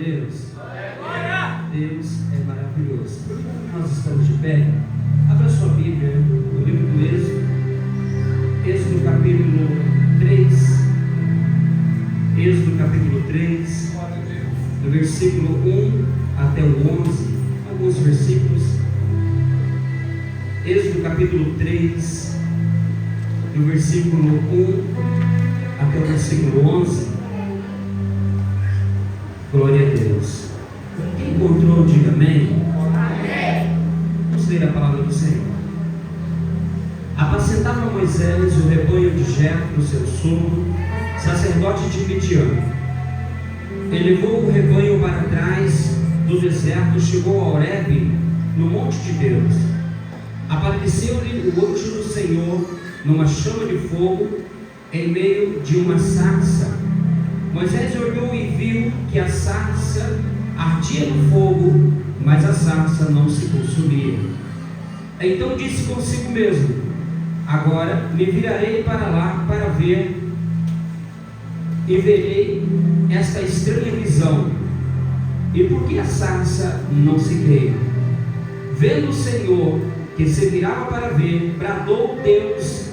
Deus. Deus é maravilhoso. Nós estamos de pé. Abra sua Bíblia no livro do Êxodo. Êxodo capítulo 3. Êxodo capítulo 3. Do versículo 1 até o 11. Alguns versículos. Êxodo capítulo 3. Do versículo 1 até o versículo 11. Glória a Deus. Quem encontrou, diga amém. Amém. Vamos ler a palavra do Senhor. Apacentava Moisés o rebanho de Jetro, seu sogro, sacerdote de Midian. Ele levou o rebanho para trás do deserto, chegou a Horebe, no monte de Deus. Apareceu-lhe o anjo do Senhor numa chama de fogo, em meio de uma sarça. Moisés olhou e viu que a sarça ardia no fogo, mas a sarça não se consumia. Então disse consigo mesmo: agora me virarei para lá para ver, e verei esta estranha visão. E por que a sarça não se queima? Vendo o Senhor que se virava para ver, bradou Deus,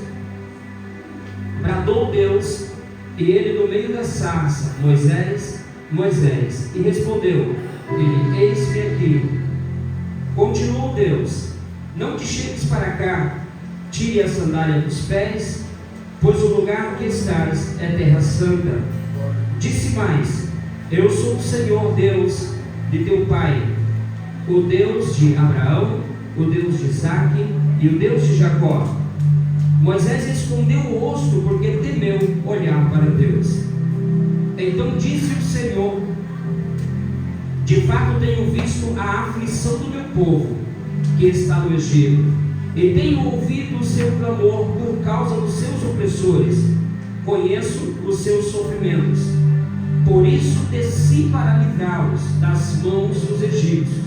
e ele no meio da sarça: Moisés, Moisés. E respondeu ele: eis-me aqui. Continuou Deus: não te chegues para cá, tire a sandália dos pés, pois o lugar que estás é terra santa. Disse mais: eu sou o Senhor Deus de teu pai, o Deus de Abraão, o Deus de Isaque e o Deus de Jacó. Moisés escondeu o rosto porque temeu olhar para Deus. Então disse o Senhor: de fato tenho visto a aflição do meu povo que está no Egito, e tenho ouvido o seu clamor por causa dos seus opressores. Conheço os seus sofrimentos. Por isso desci para livrá-los das mãos dos egípcios,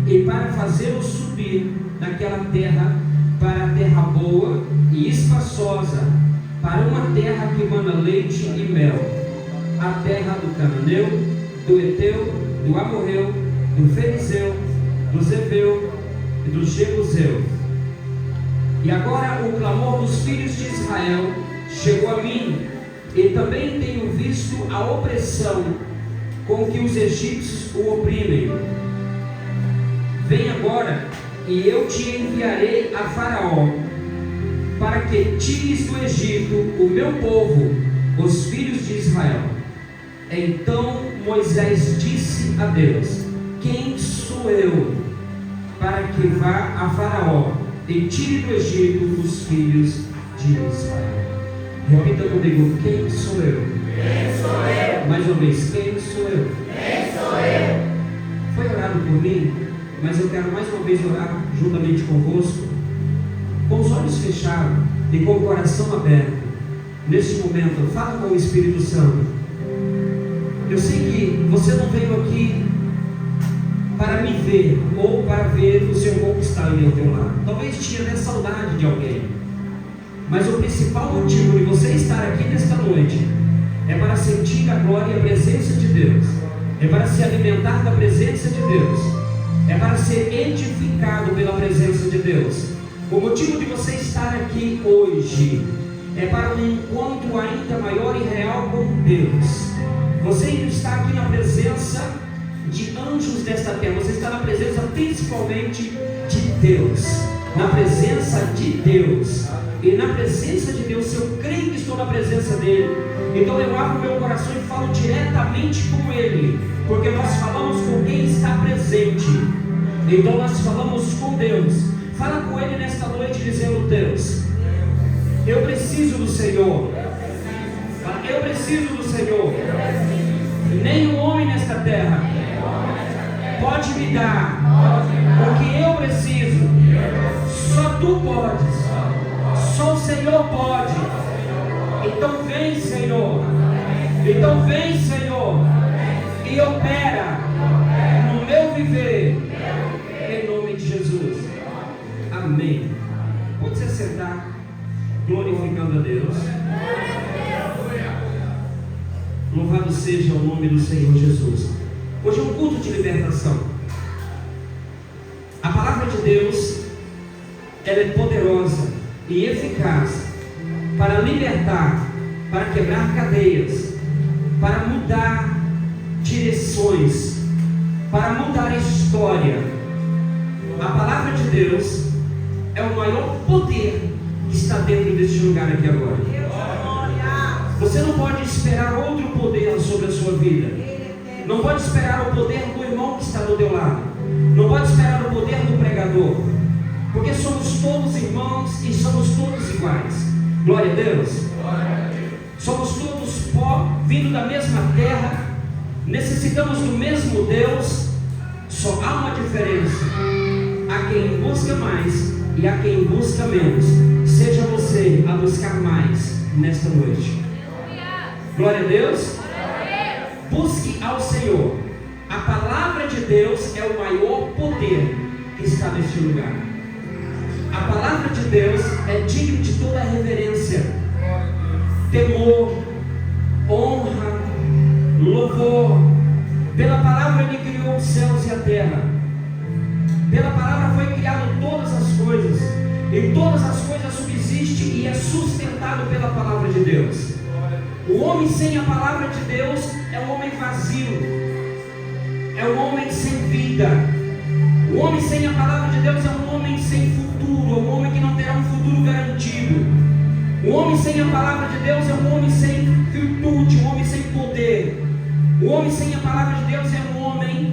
e para fazê-los subir daquela terra para a terra boa e espaçosa, para uma terra que mana leite e mel, a terra do Cananeu, do Eteu, do Amorreu, do Ferizeu, do Zebeu e do Jebuseu. E agora o clamor dos filhos de Israel chegou a mim, e também tenho visto a opressão com que os egípcios o oprimem. Vem agora, e eu te enviarei a Faraó, para que tires do Egito o meu povo, os filhos de Israel. Então Moisés disse a Deus: quem sou eu para que vá a Faraó e tire do Egito os filhos de Israel? Repita comigo: quem sou eu? Quem sou eu? Mais uma vez: quem sou eu? Quem sou eu? Foi orado por mim, mas eu quero mais uma vez orar juntamente convosco, com os olhos fechados e com o coração aberto. Neste momento, fala com o Espírito Santo. Eu sei que você não veio aqui para me ver ou para ver o seu irmão que está ali ao teu lado. Talvez tinha até saudade de alguém, mas o principal motivo de você estar aqui nesta noite é para sentir a glória e a presença de Deus, é para se alimentar da presença de Deus, é para ser edificado pela presença de Deus. O motivo de você estar aqui hoje é para um encontro ainda maior e real com Deus. Você está aqui na presença de anjos desta terra, você está na presença principalmente de Deus, na presença de Deus. E na presença de Deus, se eu creio que estou na presença dEle, então eu abro meu coração e falo diretamente com Ele, porque nós falamos com quem está presente. Então nós falamos com Deus. Fala com Ele nesta noite dizendo: Deus, eu preciso do Senhor. Eu preciso do Senhor. Nenhum homem nesta terra pode me dar o que eu preciso. Só Tu podes. Só o Senhor pode. Então vem, Senhor. Então vem, Senhor, e opera no meu viver, em nome de Jesus. Amém. Pode se sentar, glorificando a Deus. Louvado seja o nome do Senhor Jesus. Hoje é um culto de libertação. A palavra de Deus, ela é poderosa e eficaz para libertar, para quebrar cadeias, para mudar direções, para mudar a história. A palavra de Deus é o maior poder que está dentro deste lugar aqui agora. Você não pode esperar outro poder sobre a sua vida. Não pode esperar o poder do irmão que está do teu lado. Não pode esperar o poder do pregador. Porque somos todos irmãos e somos todos iguais. Glória a Deus. Somos todos pó, vindo da mesma terra. Necessitamos do mesmo Deus. Só há uma diferença: há quem busca mais e há quem busca menos. Seja você a buscar mais nesta noite. Glória a Deus. Busque ao Senhor. A palavra de Deus é o maior poder que está neste lugar. A palavra de Deus é digna de toda reverência, temor, honra, louvor. Pela palavra Ele criou os céus e a terra. Pela palavra foi criado todas as coisas. E todas as coisas subsistem e é sustentado pela palavra de Deus. O homem sem a palavra de Deus é um homem vazio, é um homem sem vida. O homem sem a palavra de Deus é um homem sem futuro, é um homem que não terá um futuro garantido. O homem sem a palavra de Deus é um homem sem virtude, um homem sem poder. O homem sem a palavra de Deus é um homem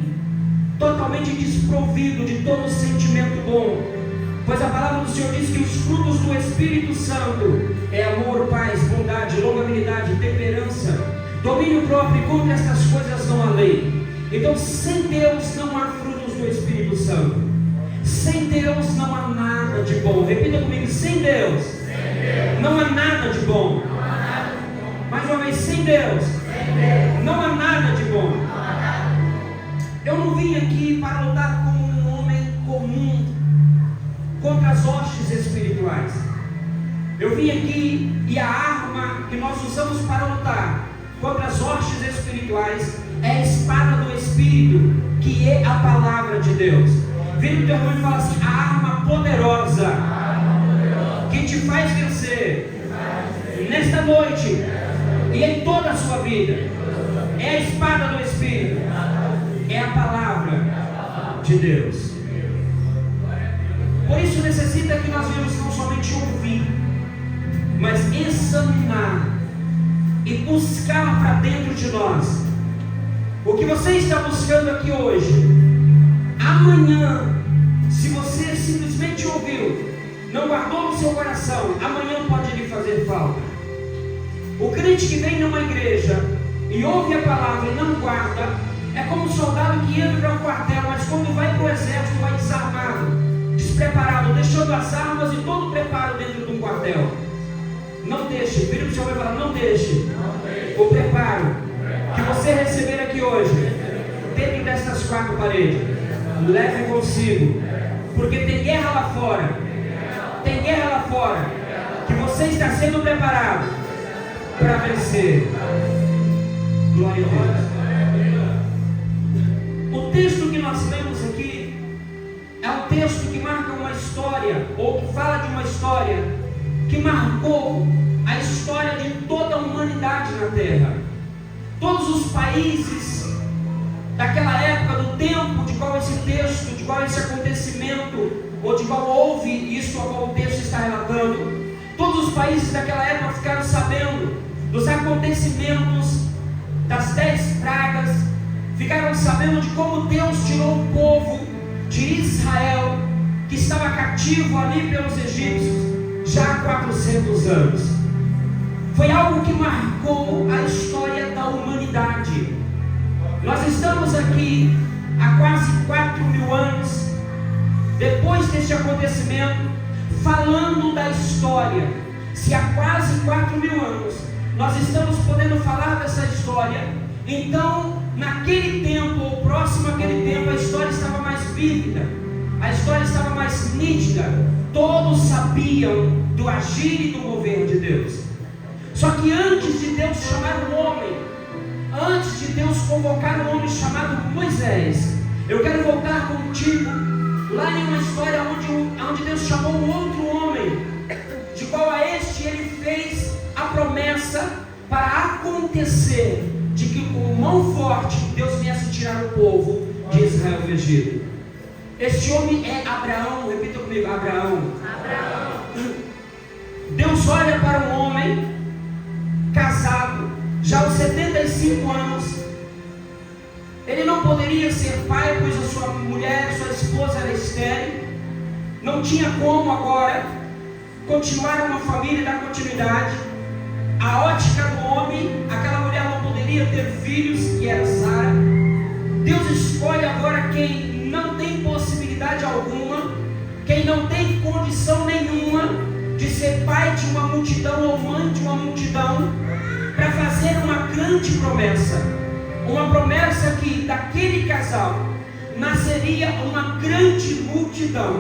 totalmente desprovido de todo sentimento bom. Pois a palavra do Senhor diz que os frutos do Espírito Santo é amor, paz, bondade, longanimidade, temperança, domínio próprio, e contra estas coisas não há lei. Então, sem Deus não há frutos do Espírito Santo. Sem Deus não há nada de bom. Repita comigo: sem Deus não há nada de bom. Mais uma vez: sem Deus não há nada de bom. Eu não vim aqui para lutar como um homem comum contra as hostes espirituais. Eu vim aqui e a arma que nós usamos para lutar contra as hostes espirituais é a espada do Espírito, que é a palavra de Deus. Vira o teu irmão e fala assim: a arma poderosa que te faz vencer nesta noite e em toda a sua vida é a espada do Espírito, é a palavra de Deus. Por isso necessita que nós venhamos não somente ouvir, mas examinar e buscar para dentro de nós. O que você está buscando aqui hoje, amanhã, se você simplesmente ouviu, não guardou no seu coração, amanhã pode lhe fazer falta. O crente que vem numa igreja e ouve a palavra e não guarda, é como um soldado que entra para o quartel, mas quando vai para o exército vai desarmado, despreparado, deixando as armas e todo o preparo dentro de um quartel. Não deixe, vira para o Senhor e fala: não deixe o preparo que você receber aqui hoje dentro destas quatro paredes. Leve consigo, porque tem guerra lá fora. Tem guerra lá fora que você está sendo preparado para vencer. Glória a Deus. O texto que nós lemos aqui é um texto que marca uma história, ou que fala de uma história que marcou a história de toda a humanidade na Terra. Todos os países daquela época, do tempo de qual esse texto, de qual esse acontecimento, ou de qual houve isso a qual o texto está relatando, todos os países daquela época ficaram sabendo dos acontecimentos das 10 pragas, ficaram sabendo de como Deus tirou o povo de Israel, que estava cativo ali pelos egípcios já há 400 anos. Foi algo que marcou a história da humanidade. Nós estamos aqui há quase 4.000 anos depois deste acontecimento, falando da história. Se há quase 4.000 anos nós estamos podendo falar dessa história, então naquele tempo, ou próximo àquele tempo, a história estava mais vívida, a história estava mais nítida. Todos sabiam do agir e do mover de Deus. Só que antes de Deus chamar o homem, antes de Deus convocar um homem chamado Moisés. Eu quero voltar contigo lá em uma história onde Deus chamou um outro homem, de qual a este ele fez a promessa para acontecer de que com mão forte Deus viesse tirar o povo de Israel do Egito. Este homem é Abraão. Repita comigo: Abraão. Deus olha para um homem casado, já aos 75 anos. Ele não poderia ser pai, pois a sua mulher, sua esposa era estéril. Não tinha como agora continuar uma família e dar continuidade. A ótica do homem, aquela mulher não poderia ter filhos, que era Sara. Deus escolhe agora quem não tem possibilidade alguma, quem não tem condição nenhuma de ser pai de uma multidão ou mãe de uma multidão, para fazer uma grande promessa. Uma promessa que daquele casal nasceria uma grande multidão.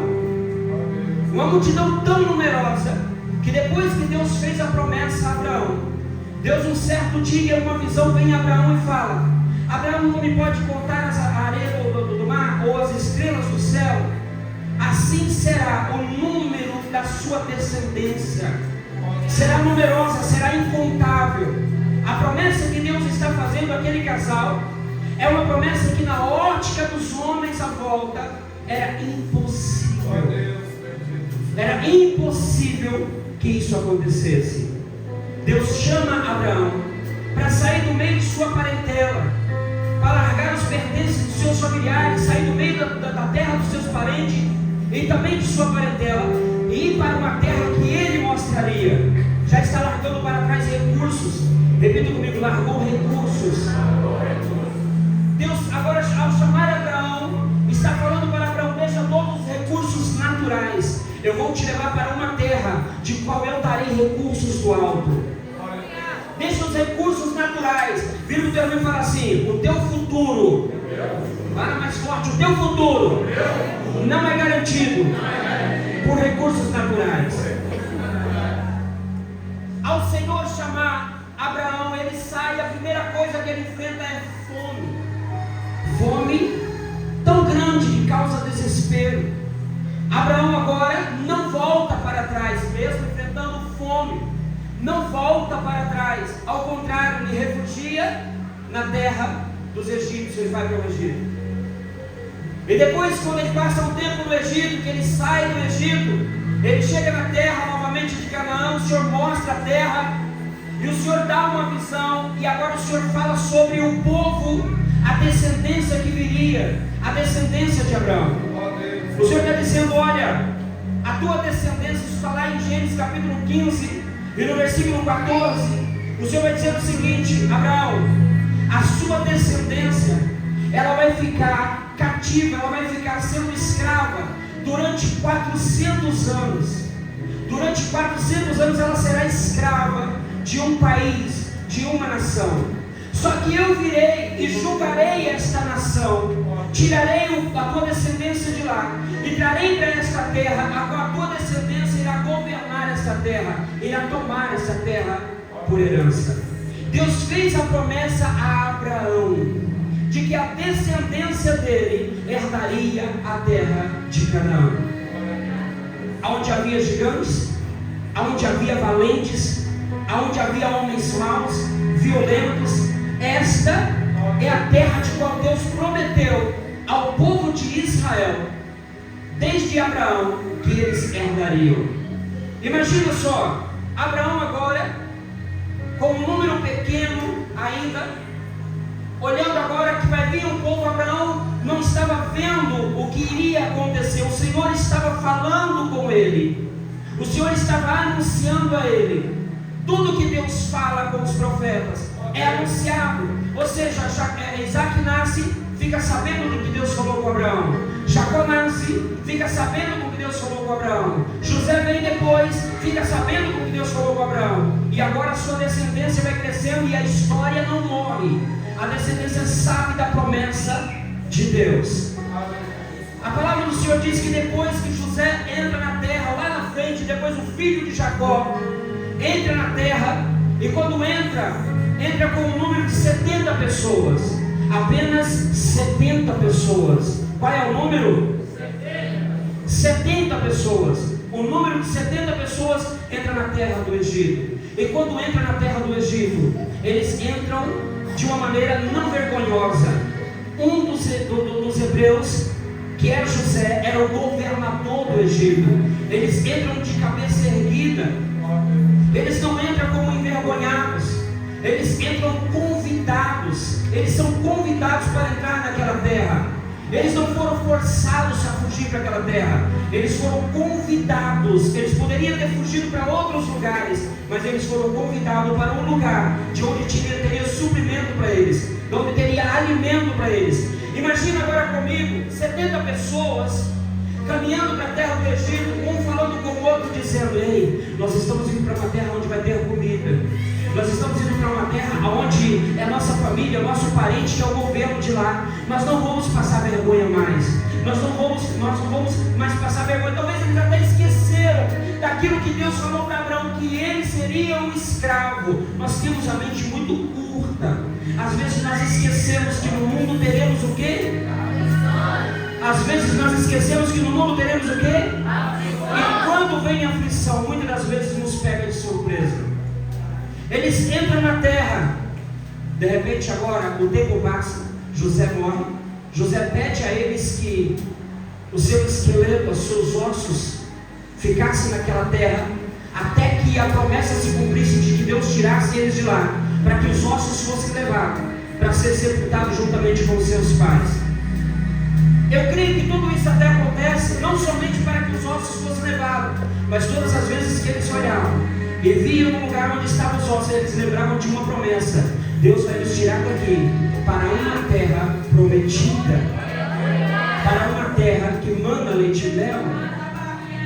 Uma multidão tão numerosa que depois que Deus fez a promessa a Abraão, Deus um certo dia, uma visão, vem a Abraão e fala: Abraão, não me pode contar a areia do mar ou as estrelas do céu? Assim será o número da sua descendência. Será numerosa, será incontável. A promessa que Deus está fazendo àquele casal é uma promessa que na ótica dos homens à volta era impossível. Era impossível que isso acontecesse. Deus chama Abraão para sair do meio de sua parentela, para largar os pertences dos seus familiares, sair do meio da terra dos seus parentes e também de sua parentela, e ir para uma terra que ele mostraria. Já está largando para trás recursos. Repita comigo: largou recursos. Deus agora, ao chamar Abraão, está falando para Abraão: deixa todos os recursos naturais, eu vou te levar para uma terra de qual eu darei recursos do alto. Deixa os recursos naturais. Vira o teu amigo e fala assim: o teu futuro, fala mais forte, o teu futuro não é garantido por recursos naturais. Ao Senhor chamar Abraão, ele sai, a primeira coisa que ele enfrenta é fome. Fome tão grande que causa desespero. Abraão agora não volta para trás, mesmo enfrentando fome, não volta para trás. Ao contrário, ele refugia na terra dos egípcios. Ele vai para o Egito. E depois, quando ele passa um tempo no Egito, que ele sai do Egito, ele chega na terra novamente de Canaã. O Senhor mostra a terra e o Senhor dá uma visão. E agora o Senhor fala sobre o povo, a descendência que viria, a descendência de Abraão. O Senhor está dizendo: olha, a tua descendência, isso está lá em Gênesis capítulo 15 e no versículo 14. O Senhor vai dizer o seguinte: Abraão, a sua descendência, ela vai ficar cativa, ela vai ficar sendo escrava durante 400 anos. Durante 400 anos ela será escrava de um país, de uma nação. Só que eu virei e julgarei esta nação, tirarei a tua descendência de lá e trarei para esta terra. A tua descendência irá governar esta terra, irá tomar esta terra por herança. Deus fez a promessa a Abraão de que a descendência dele herdaria a terra de Canaã. Aonde havia gigantes, aonde havia valentes, aonde havia homens maus, violentos, esta é a terra de qual Deus prometeu ao povo de Israel, desde Abraão, que eles herdariam. Imagina só, Abraão agora, com um número pequeno ainda, olhando agora que vai vir um povo. Abraão não estava vendo o que iria acontecer, o Senhor estava falando com ele, o Senhor estava anunciando a ele. Tudo que Deus fala com os profetas é anunciado. Ou seja, Isaac nasce, fica sabendo do que Deus falou com Abraão. Jacó nasce, fica sabendo do que Deus falou com Abraão. José vem depois, fica sabendo do que Deus falou com Abraão. E agora a sua descendência vai crescendo e a história não morre. A descendência sabe da promessa de Deus. A palavra do Senhor diz que depois que José entra na terra, lá na frente, depois o filho de Jacó entra na terra, e quando entra com um número de 70 pessoas. apenas 70 pessoas. Qual é o número? 70 pessoas. O número de 70 pessoas entra na terra do Egito. E quando entra na terra do Egito, eles entram de uma maneira não vergonhosa. Um dos hebreus, que era José, era o governador do Egito. Eles entram de cabeça erguida. Eles não entram como envergonhados. Eles entram convidados. Eles são convidados para entrar naquela terra. Eles não foram forçados a fugir para aquela terra. Eles foram convidados. Eles poderiam ter fugido para outros lugares, mas eles foram convidados para um lugar de onde teria suprimento para eles, de onde teria alimento para eles. Imagina agora comigo, 70 pessoas caminhando para a terra do Egito, um falando com o outro, dizendo: ei, nós estamos indo para uma terra onde vai ter comida. Nós estamos indo para uma terra onde é nossa família, nosso parente, que é o governo de lá. Nós não vamos passar vergonha mais. Nós não vamos mais passar vergonha. Talvez eles até esqueceram daquilo que Deus falou para Abraão, que ele seria um escravo. Nós temos a mente muito curta. Às vezes nós esquecemos que no mundo teremos o quê? Às vezes nós esquecemos que no mundo teremos o quê? E quando vem a aflição, muitas das vezes nos pega de surpresa. Eles entram na terra. De repente agora o tempo passa, José morre. José pede a eles que o seu esqueleto, os seus ossos ficassem naquela terra, até que a promessa se cumprisse de que Deus tirasse eles de lá, para que os ossos fossem levados para ser sepultados juntamente com os seus pais. Eu creio que tudo isso até acontece não somente para que os ossos fossem levados, mas todas as vezes que eles olhavam e viam no lugar onde estavam os ossos, eles lembravam de uma promessa: Deus vai nos tirar daqui para uma terra prometida, para uma terra que manda leite e mel.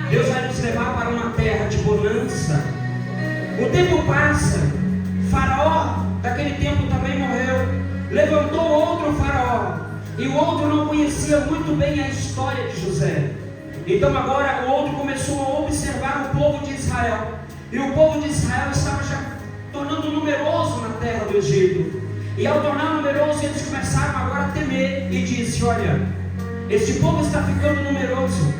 Deus vai nos levar para uma terra de bonança. O tempo passa, Faraó daquele tempo também morreu, levantou outro faraó, e o outro não conhecia muito bem a história de José. Então agora o outro começou a observar o povo de Israel, e o povo de Israel estava já tornando numeroso na terra do Egito. E ao tornar numeroso, eles começaram agora a temer e disse: olha, este povo está ficando numeroso,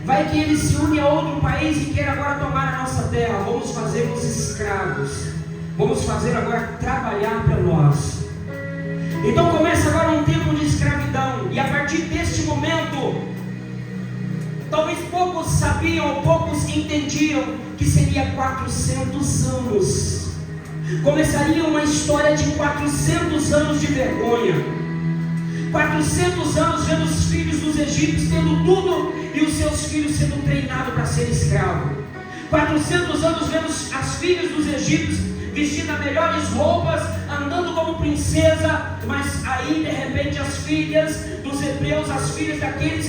vai que ele se une a outro país e queira agora tomar a nossa terra. Vamos fazê-los escravos, vamos fazer agora trabalhar para nós. Então começa agora um tempo de escravidão. E a partir deste momento, talvez poucos sabiam ou poucos entendiam que seria 400 anos. Começaria uma história de 400 anos de vergonha. 400 anos vendo os filhos dos egípcios tendo tudo e os seus filhos sendo treinados para ser escravo. 400 anos vendo as filhas dos egípcios vestindo as melhores roupas, andando como princesa, mas aí de repente as filhas dos hebreus, as filhas daqueles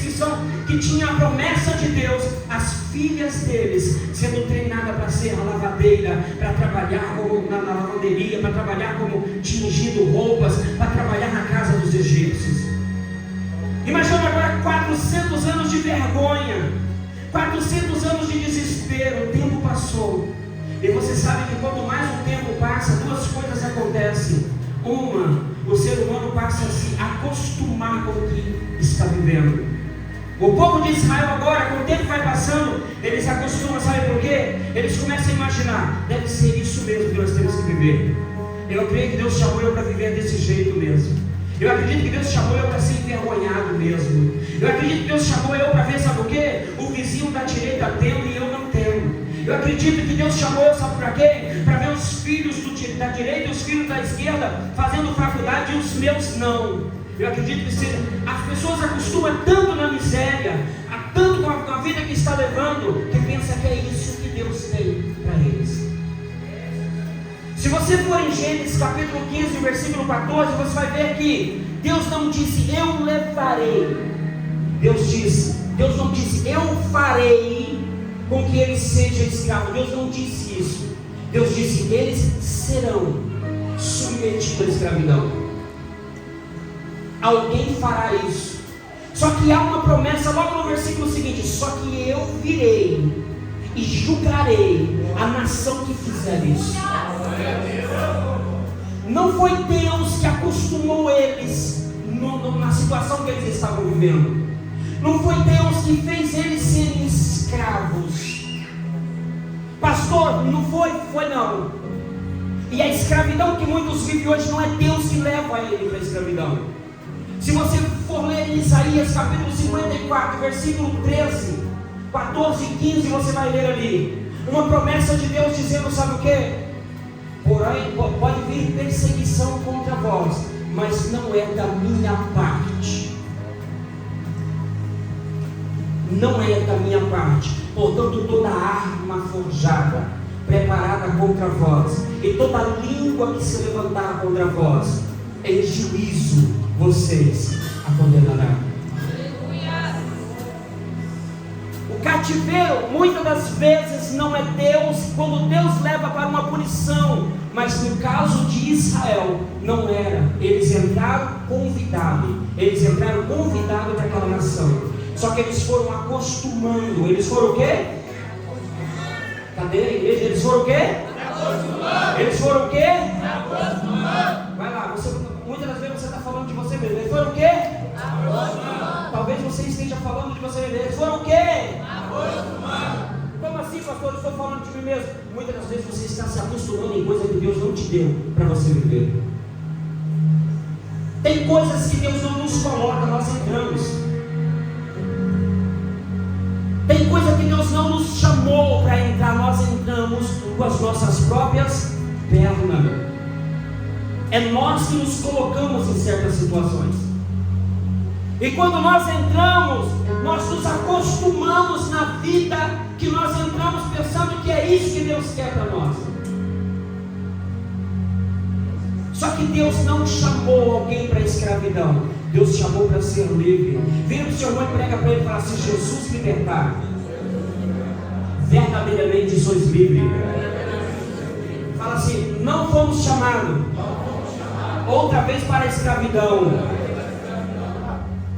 que tinham a promessa de Deus, as filhas deles sendo treinadas para ser a lavadeira, para trabalhar como na lavanderia, para trabalhar como tingindo roupas, para trabalhar na casa dos egípcios. Imagina agora 400 anos de vergonha, 400 anos de desespero. O tempo passou. E você sabe que quanto mais o tempo passa, duas coisas acontecem. Uma, o ser humano passa a se acostumar com o que está vivendo. O povo de Israel agora, com o tempo vai passando, eles se acostumam, sabe por quê? Eles começam a imaginar: deve ser isso mesmo que nós temos que viver. Eu creio que Deus chamou eu para viver desse jeito mesmo. Eu acredito que Deus chamou eu para ser envergonhado mesmo. Eu acredito que Deus chamou eu para ver, sabe o quê? O vizinho da direita tendo e eu não tenho. Eu acredito que Deus chamou eu, sabe para quê? Para ver os filhos da direita e os filhos da esquerda fazendo faculdade e os meus não. Eu acredito que as pessoas acostumam tanto na miséria, tanto com a vida que está levando, que pensa que é isso que Deus tem para eles. Se você for em Gênesis capítulo 15, versículo 14, você vai ver que Deus não disse eu levarei. Deus não disse eu farei com que eles sejam escravos. Deus não disse isso. Deus disse eles serão submetidos à escravidão. Alguém fará isso. Só que há uma promessa logo no versículo seguinte: só que eu virei e julgarei a nação que fizer isso. Não foi Deus que acostumou eles que eles estavam vivendo. Não foi Deus que fez eles serem escravos. Pastor, não foi não. E a escravidão que muitos vivem hoje não é Deus que leva ele para a escravidão. Se você for ler em Isaías capítulo 54, versículo 13, 14 e 15, você vai ler ali uma promessa de Deus dizendo, sabe o que? Porém, pode vir perseguição contra vós, mas não é da minha parte. Não é da minha parte. Portanto, toda arma forjada, preparada contra vós, e toda língua que se levantar contra vós, em juízo vocês a condenarão. O cativeiro, muitas das vezes, não é Deus, quando Deus leva para uma punição, mas no caso de Israel, não era. Eles entraram convidados daquela nação. Só que eles foram acostumando. Eles foram o quê? Cadê a igreja? Eles foram o quê? Eles foram o quê? Vai lá, muitas das vezes você está falando de você mesmo. Eles foram o quê? Talvez você esteja falando de você mesmo. Eles foram o quê? Como assim, pastor? Eu estou falando de mim mesmo. Muitas das vezes você está se acostumando em coisas que Deus não te deu para você viver. Tem coisas que Deus não nos coloca, nós entramos. Tem coisa que Deus não nos chamou para entrar, nós entramos com as nossas próprias pernas. É nós que nos colocamos em certas situações. E quando nós entramos, nós nos acostumamos na vida que nós entramos pensando que é isso que Deus quer para nós. Só que Deus não chamou alguém para a escravidão. Deus chamou para ser livre. Vira para o seu irmão e prega para ele e fala assim: Jesus libertar, verdadeiramente sois livres. Fala assim: não fomos chamados outra vez para a escravidão.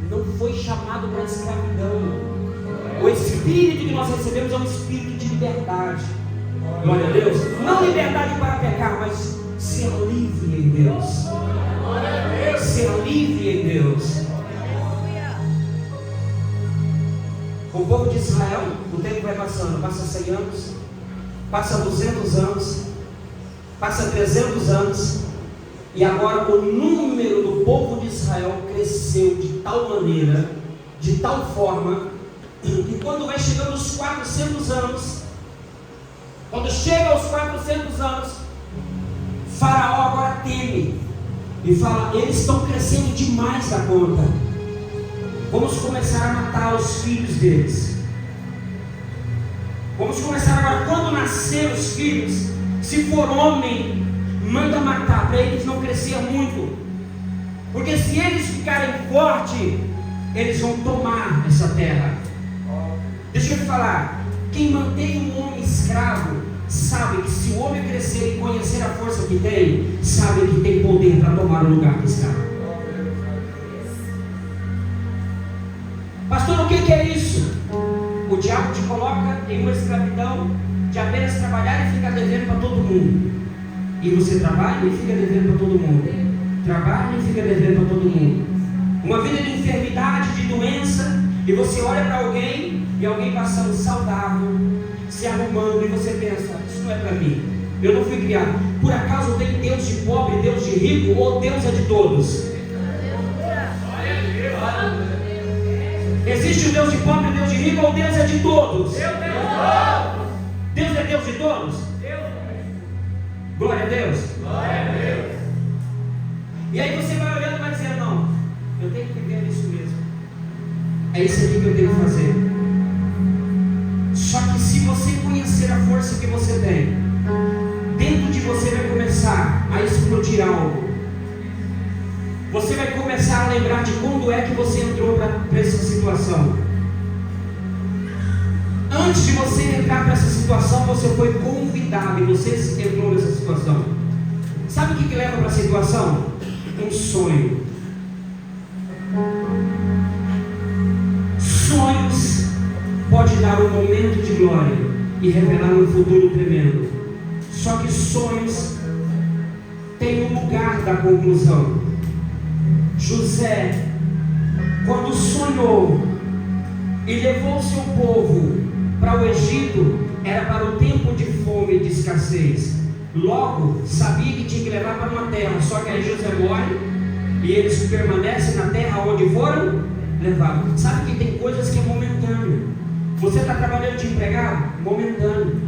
Não foi chamado para a escravidão. O Espírito que nós recebemos é um Espírito de liberdade. Glória a Deus. Não liberdade para pecar, mas ser livre em Deus. Ser livre em Deus. O povo de Israel, o tempo vai passando, passa 100 anos, passa 200 anos, passa 300 anos, e agora o número do povo de Israel cresceu de tal maneira, de tal forma, que quando vai chegando os 400 anos, quando chega aos 400 anos, Faraó agora teme e fala: eles estão crescendo demais da conta, vamos começar a matar os filhos deles. Vamos começar agora, quando nascer os filhos, se for homem, manda matar, para eles não crescer muito, porque se eles ficarem fortes, eles vão tomar essa terra. Deixa eu te falar, quem mantém um homem escravo sabe que se o homem crescer e conhecer a força que tem, sabe que tem poder para tomar o lugar que está. Pastor, o que é isso? O diabo te coloca em uma escravidão de apenas trabalhar e ficar devendo para todo mundo. E você trabalha e fica devendo para todo mundo. Trabalha e fica devendo para todo mundo. Uma vida de enfermidade, de doença, e você olha para alguém e alguém passando saudável, se arrumando, e você pensa: isso não é para mim, eu não fui criado. Por acaso tem Deus de pobre, Deus de rico, ou Deus é de todos? Existe o Deus de pobre, o Deus de rico, ou Deus é de todos? Deus é Deus de todos? Glória a Deus. E aí você vai olhando e vai dizer: não, eu tenho que viver isso mesmo, é isso aqui que eu tenho que fazer. Só que se você conhecer a força que você tem, dentro de você vai começar a explodir algo. Você vai começar a lembrar de quando é que você entrou para essa situação. Antes de você entrar para essa situação, você foi convidado e você entrou nessa situação. Sabe o que leva para a situação? Um sonho. Sonhos pode dar um momento de glória e revelar um futuro tremendo. Só que sonhos têm um lugar da conclusão. José quando sonhou e levou o seu povo para o Egito, era para o tempo de fome e de escassez. Logo, sabia que tinha que levar para uma terra. Só que aí José morre e eles permanecem na terra onde foram levados. Sabe que tem coisas que é momentâneo. Você está trabalhando de empregado? Momentâneo.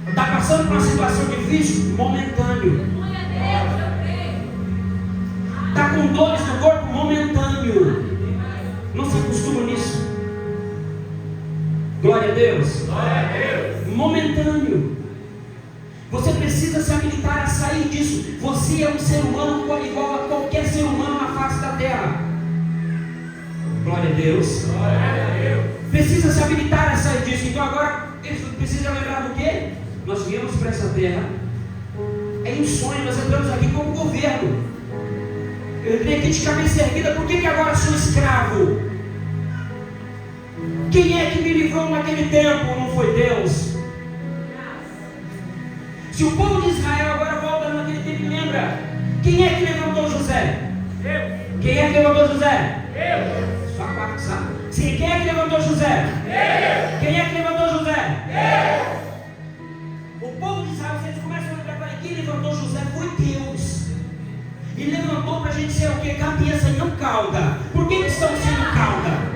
Está passando por uma situação difícil? Momentâneo. Está com dores no corpo? Momentâneo. Não se acostuma nisso. Glória a Deus. Glória a Deus. Momentâneo. Você precisa se habilitar a sair disso. Você é um ser humano igual a qualquer ser humano na face da terra. Glória a Deus. Glória a Deus. Precisa se habilitar a sair disso. Então agora, precisa lembrar do quê? Nós viemos para essa terra. É um sonho, nós entramos aqui como governo. Eu entrei aqui de cabeça erguida. Por que agora sou escravo? Quem é que me livrou naquele tempo? Não foi Deus? Se o povo de Israel agora volta naquele tempo e lembra, quem é que levantou José? Deus. Quem é que levantou José? Deus. Só quatro, sabe? Sim, quem é que levantou José? Deus. Quem é que levantou José? Deus. O povo de Israel, vocês começam a lembrar, quem levantou José foi Deus. E levantou para a gente ser o que? Cabeça e não cauda. Por que estamos sendo cauda?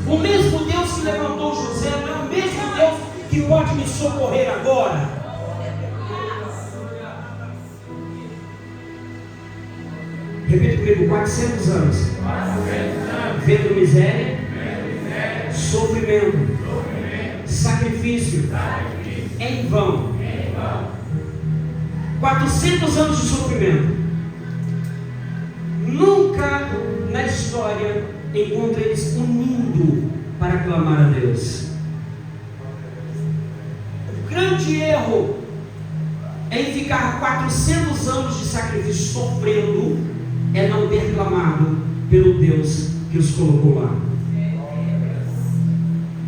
O mesmo Deus que levantou José não é o mesmo Deus que pode me socorrer agora. Repita comigo: 400 anos vendo miséria, sofrimento, sacrifício em vão. 400 anos de sofrimento. Nunca na história encontra eles unindo para clamar a Deus. O grande erro é em ficar 400 anos de sacrifício sofrendo, é não ter clamado pelo Deus que os colocou lá.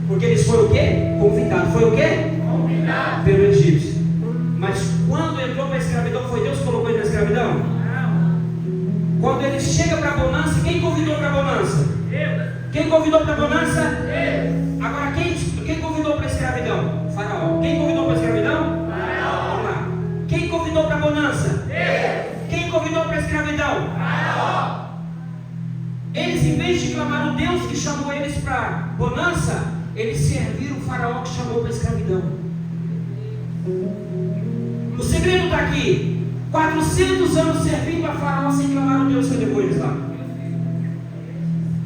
Porque eles foram o quê? Convidados. Foi o quê? Convidado. Pelo egípcio. Mas quando entrou para a escravidão, foi Deus que colocou ele na escravidão? Não. Quando ele chega para a bonança, quem convidou para a bonança? Deus. Quem convidou para a bonança? Deus. Agora quem convidou para a escravidão? Faraó. Quem convidou para a escravidão? Faraó. Vamos lá. Quem convidou para a bonança? Deus. Quem convidou para a escravidão? Faraó. Eles, em vez de clamar o Deus que chamou eles para a bonança, eles serviram o faraó que chamou para a escravidão. O segredo está aqui. 400 anos servindo a faraó sem clamar o Deus que levou eles lá.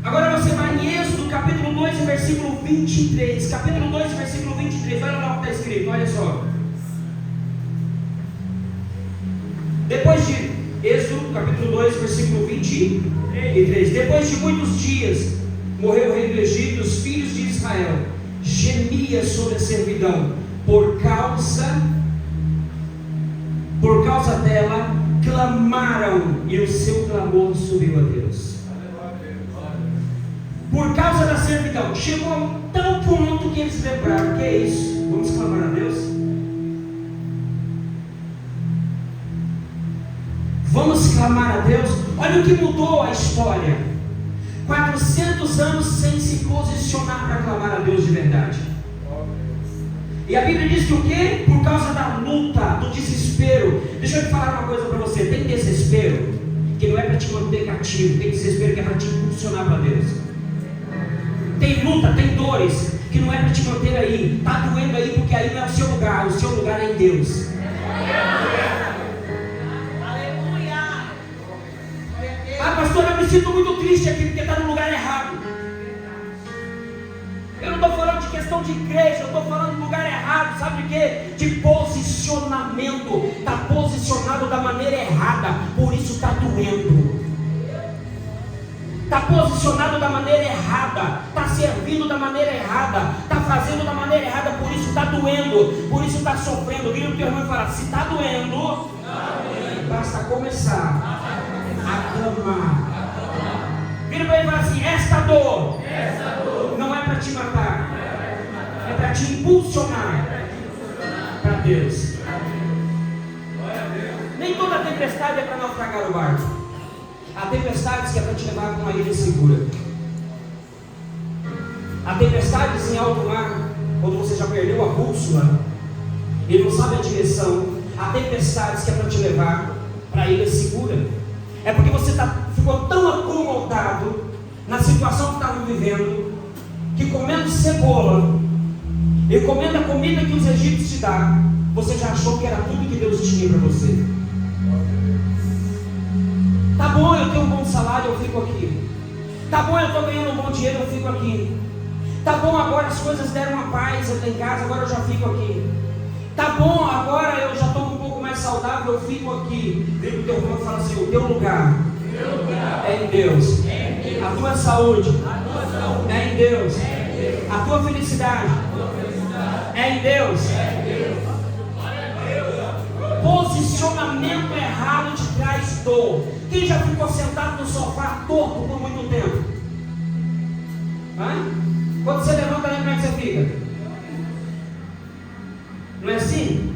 Agora você vai em Êxodo capítulo 2 versículo 23. Capítulo 2 versículo 23. Olha lá o que está escrito, olha só. Depois de Êxodo capítulo 2 versículo 23. Depois de muitos dias morreu o rei do Egito, os filhos de Israel gemia sobre a servidão, por causa dela clamaram, e o seu clamor subiu a Deus. Por causa da servidão, chegou a um tão ponto que eles lembraram: que é isso? Vamos clamar a Deus? Vamos clamar a Deus? Olha o que mudou a história. 400 anos sem se posicionar para clamar a Deus de verdade. E a Bíblia diz que o quê? Por causa da luta, do desespero. Deixa eu te falar uma coisa para você. Tem desespero que não é para te manter cativo. Tem desespero que é para te impulsionar para Deus. Tem luta, tem dores que não é para te manter aí. Está doendo aí porque aí não é o seu lugar. O seu lugar é em Deus. Ah, pastor, eu me sinto muito triste aqui porque está no lugar errado. Eu não estou falando de questão de igreja, eu estou falando de lugar errado. Sabe de quê? De posicionamento. Está posicionado da maneira errada, por isso está doendo. Está posicionado da maneira errada, está servindo da maneira errada, está fazendo da maneira errada, por isso está doendo, por isso está sofrendo. Vira o teu irmão e fala: se está doendo, basta começar a clamar. Vira para ele e fala assim: esta dor não é para te matar, é para te impulsionar para Deus. Nem toda tempestade é para naufragar o barco. Há tempestades que é para te levar para uma ilha segura. Há tempestades em alto mar, quando você já perdeu a bússola e não sabe a direção. Há tempestades que é para te levar para a ilha segura. É porque você ficou tão acomodado na situação que estava vivendo, que comendo cebola e comendo a comida que os egípcios te dão, você já achou que era tudo que Deus tinha para você. Tá bom, eu tenho um bom salário, eu fico aqui. Tá bom, eu estou ganhando um bom dinheiro, eu fico aqui. Tá bom, agora as coisas deram uma paz, eu estou em casa, agora eu já fico aqui. Tá bom, agora eu já estou um pouco mais saudável, eu fico aqui. Vem o teu irmão e fala assim: o teu lugar é em Deus. A tua saúde é em Deus. A tua felicidade é em Deus. Posicionamento errado te traz dor. Quem já ficou sentado no sofá torto por muito tempo? Quando você levanta, como é que você fica? Não é assim?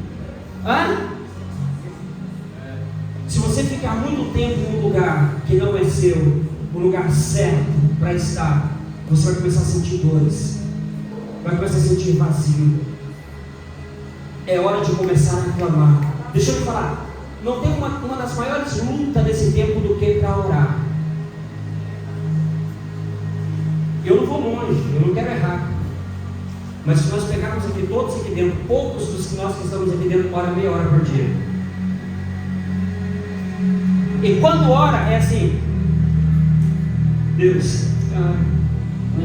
Se você ficar muito tempo em um lugar que não é seu, um lugar certo para estar, você vai começar a sentir dores, vai começar a sentir vazio. É hora de começar a clamar. Deixa eu te falar, não tem uma das maiores lutas desse tempo do que para orar. Eu não vou longe, eu não quero errar. Mas se nós pegarmos aqui todos aqui dentro, poucos dos que nós que estamos aqui dentro, ora meia hora por dia. E quando ora é assim: Deus,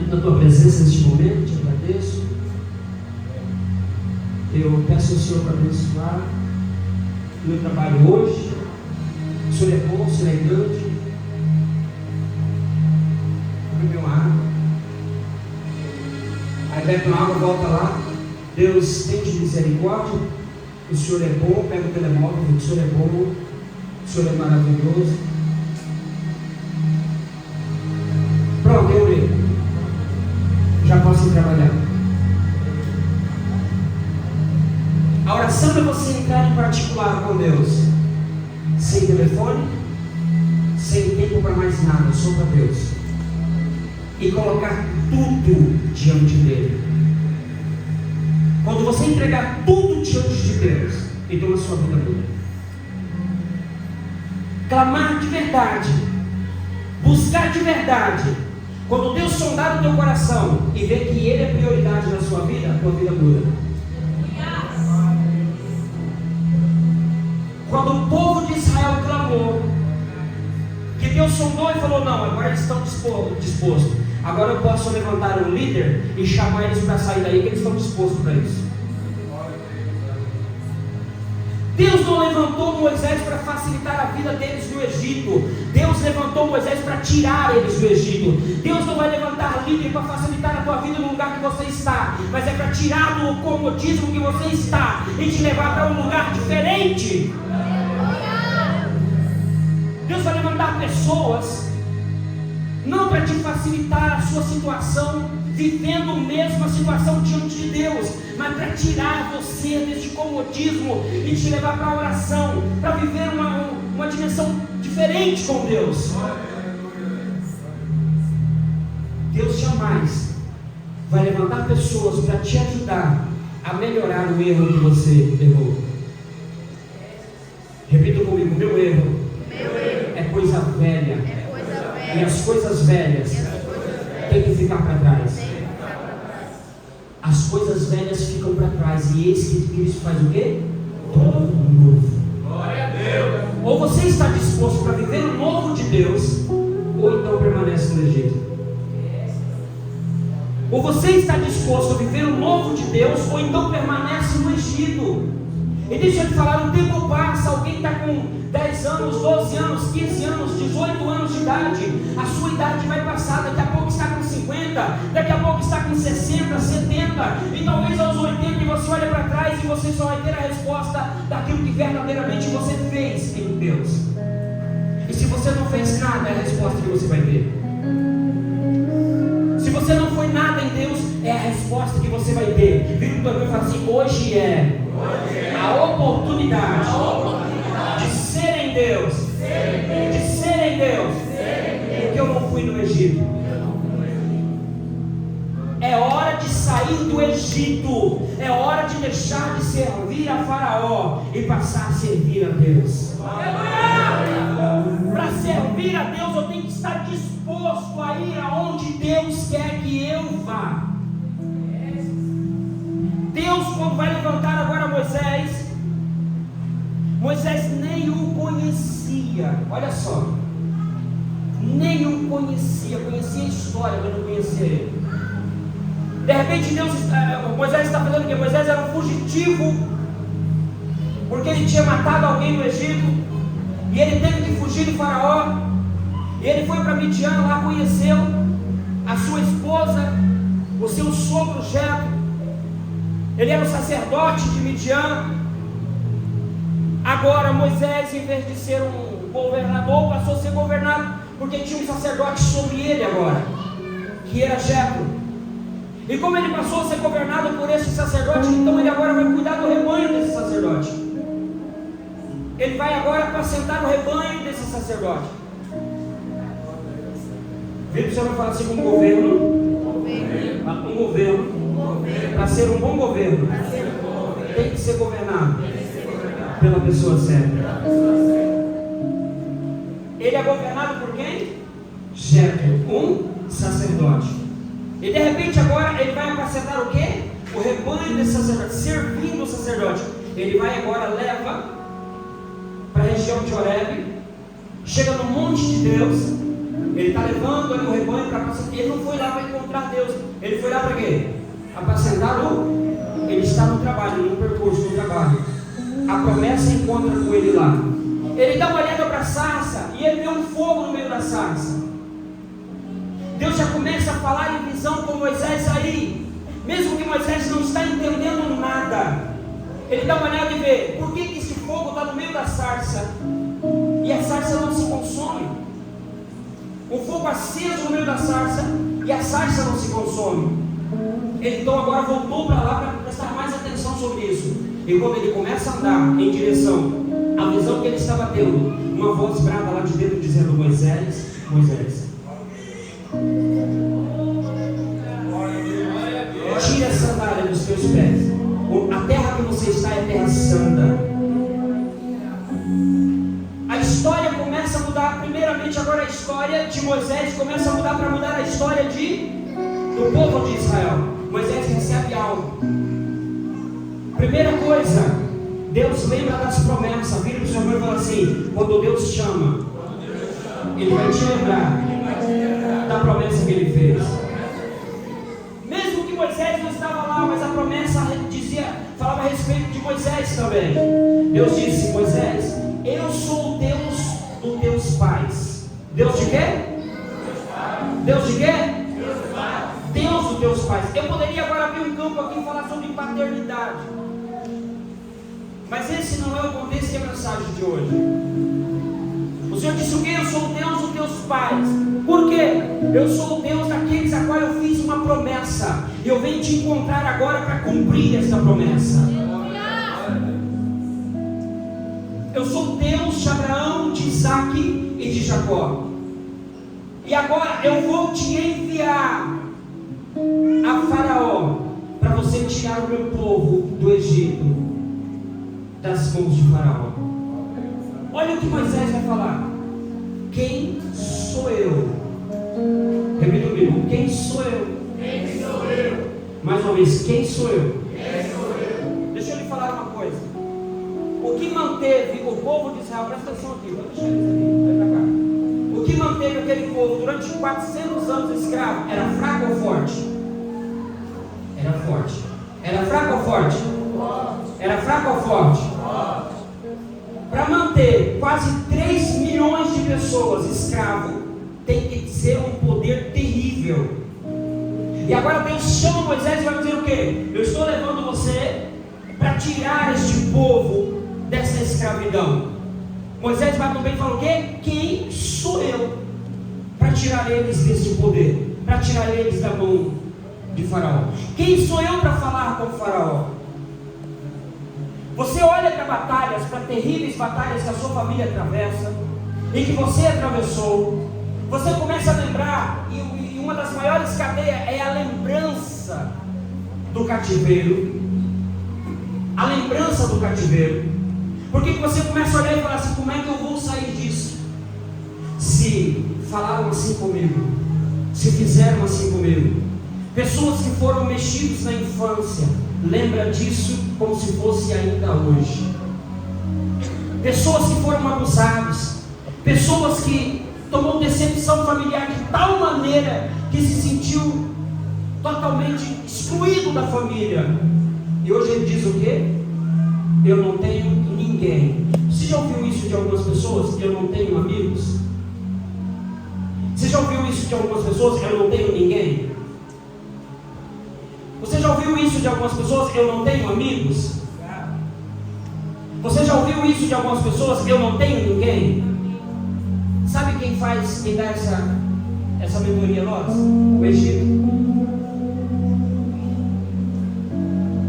na tua presença neste momento, te agradeço. Eu peço ao Senhor para abençoar o meu trabalho hoje. O Senhor é bom, o Senhor é grande. Abre meu água. Aí bebe uma água, volta lá. Deus, tem de misericórdia. O Senhor é bom. Pega o telemóvel, o Senhor é bom. O Senhor é maravilhoso. Pronto, eu orei. Já posso ir trabalhar. A oração é você entrar em particular com Deus, sem telefone, sem tempo para mais nada, só para Deus, e colocar tudo diante dele. Quando você entregar tudo diante de Deus, então a sua vida muda. Clamar de verdade, buscar de verdade. Quando Deus sondar o teu coração e ver que Ele é prioridade na sua vida, a tua vida muda. Quando o povo de Israel clamou, que Deus sondou e falou: não, agora eles estão dispostos. Agora eu posso levantar um líder e chamar eles para sair daí, que eles estão dispostos para isso. Deus não levantou Moisés para facilitar a vida deles no Egito. Deus levantou Moisés para tirar eles do Egito. Deus não vai levantar líder para facilitar a tua vida no lugar que você está, mas é para tirar do comodismo que você está e te levar para um lugar diferente. Deus vai levantar pessoas não para te facilitar a sua situação, vivendo mesmo a situação diante de Deus, mas para tirar você desse comodismo e te levar para a oração, para viver uma dimensão diferente com Deus. Deus jamais vai levantar pessoas para te ajudar a melhorar o erro que você errou. Repita comigo: meu erro é coisa velha. E as coisas velhas têm que ficar para trás. As coisas velhas ficam para trás. E eis que Cristo faz o quê? Tudo novo. Glória a Deus. Ou você está disposto para viver o novo de Deus, ou então permanece no Egito. Ou você está disposto a viver o novo de Deus, ou então permanece no Egito. E deixa eu te falar, o tempo passa. Alguém está com 10 anos, 12 anos, 15 anos, 18 anos de idade. A sua idade vai passar. Daqui a pouco está com 50, daqui a pouco está com 60, 70, e talvez aos 80 você olha para trás e você só vai ter a resposta daquilo que verdadeiramente você fez em Deus. E se você não fez nada, é a resposta que você vai ter. Se você não foi nada em Deus, é a resposta que você vai ter. Vira para mim e fala assim: hoje é a oportunidade de ser servir a Faraó e passar a servir a Deus. Para servir a Deus, eu tenho que estar disposto a ir aonde Deus quer que eu vá. Deus, quando vai levantar agora Moisés nem o conhecia. Olha só, nem o conhecia a história, mas não conhecia ele. De repente Moisés está falando que Moisés era um fugitivo, porque ele tinha matado alguém no Egito, e ele teve que fugir do Faraó, e ele foi para Midian, lá conheceu a sua esposa, o seu sogro Jetro. Ele era o sacerdote de Midian. Agora Moisés, em vez de ser um governador, passou a ser governado, porque tinha um sacerdote sobre ele agora, que era Jetro. E como ele passou a ser governado por esse sacerdote, então ele agora vai cuidar do rebanho desse sacerdote. Ele vai agora apacentar o rebanho desse sacerdote. Vira para o senhor e fala assim: um governo, para ser um bom governo, tem que ser governado pela pessoa certa. Ele é governado por quem? Jetro, um sacerdote. E de repente agora ele vai apacentar o quê? O rebanho desse sacerdote, servindo o sacerdote. Ele vai agora, leva para a região de Horebe, chega no monte de Deus. Ele está levando ali o rebanho para apacentar. Ele não foi lá para encontrar Deus. Ele foi lá para quê? Apacentar ele está no trabalho, no percurso do trabalho. A promessa encontra com ele lá. Ele dá uma olhada para a sarça e ele vê um fogo no meio da sarça. Deus já começa a falar em visão com Moisés aí, mesmo que Moisés não está entendendo nada. Ele dá uma olhada e vê por que esse fogo está no meio da sarça e a sarça não se consome. O fogo aceso no meio da sarça e a sarça não se consome. Ele então agora voltou para lá para prestar mais atenção sobre isso. E quando ele começa a andar em direção à visão que ele estava tendo, uma voz brava lá de dentro dizendo: Moisés, Moisés, tira a sandália dos teus pés. A terra que você está é terra santa. A história começa a mudar. Primeiramente agora a história de Moisés começa a mudar para mudar a história do povo de Israel. Moisés recebe algo. Primeira coisa, Deus lembra das promessas. Vira para o seu irmão e fala assim: quando Deus chama, Ele vai te lembrar da promessa que Ele fez. Mesmo que Moisés não estava lá, mas a promessa falava a respeito de Moisés também. Deus disse: Moisés, eu sou o Deus dos teus pais. Deus de quê? Deus de quê? Deus dos teus pais. Eu poderia agora abrir um campo aqui e falar sobre paternidade, mas esse não é o contexto da mensagem de hoje. O Senhor disse o quê? Eu sou o Deus dos teus pais. Por quê? Eu sou o Deus daqueles a qual eu fiz uma promessa. E eu venho te encontrar agora para cumprir essa promessa. Eu sou o Deus de Abraão, de Isaac e de Jacó. E agora eu vou te enviar a Faraó para você tirar o meu povo do Egito das mãos de Faraó. Olha o que Moisés vai falar. Quem sou eu? Repita comigo. Quem sou eu? Quem sou eu? Mais uma vez. Quem sou eu? Quem sou eu? Deixa eu lhe falar uma coisa. O que manteve o povo de Israel, presta atenção aqui, vou deixar eles aqui, vai pra cá. O que manteve aquele povo durante 400 anos escravo era fraco ou forte? Era forte. Era fraco ou forte? Era fraco ou forte? Para manter quase 3 milhões de pessoas escravos, tem que ser um poder terrível. E agora Deus chama Moisés e vai dizer o quê? Eu estou levando você para tirar este povo dessa escravidão. Moisés vai também falar o quê? Quem sou eu para tirar eles desse poder, para tirar eles da mão de Faraó? Quem sou eu para falar com o Faraó? Você olha para batalhas, para terríveis batalhas que a sua família atravessa e que você atravessou, você começa a lembrar, e uma das maiores cadeias é a lembrança do cativeiro. a lembrança do cativeiro. Porque você começa a olhar e falar assim: como é que eu vou sair disso? Se falaram assim comigo, se fizeram assim comigo. Pessoas que foram mexidas na infância, lembra disso como se fosse ainda hoje. Pessoas que foram abusadas, pessoas que tomou decepção familiar de tal maneira que se sentiu totalmente excluído da família. E hoje ele diz o quê? Eu não tenho ninguém. Você já ouviu isso de algumas pessoas? Eu não tenho amigos. Você já ouviu isso de algumas pessoas? Eu não tenho ninguém. Você já ouviu isso de algumas pessoas? Eu não tenho amigos. Você já ouviu isso de algumas pessoas? Eu não tenho ninguém. Sabe quem dá essa mentoria nossa? O Egito.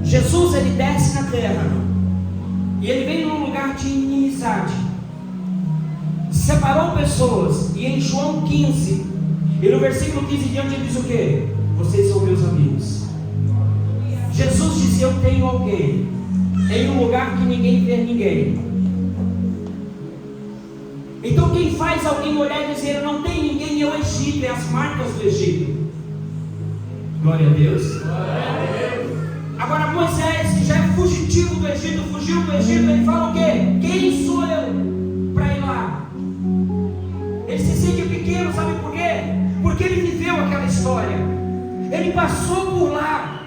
Jesus, ele desce na terra e ele vem num lugar de inimizade, separou pessoas. E em João 15 e no versículo 15 diante ele diz o quê? Vocês são meus amigos. Jesus disse: eu tenho alguém em um lugar que ninguém vê ninguém. Então quem faz alguém olhar e dizer: eu não tenho ninguém, é o Egito, é as marcas do Egito. Glória a Deus. Agora Moisés, que já é fugitivo do Egito, fugiu do Egito, ele fala o quê? Quem sou eu para ir lá? Ele se sente pequeno, sabe por quê? Porque ele viveu aquela história, ele passou por lá,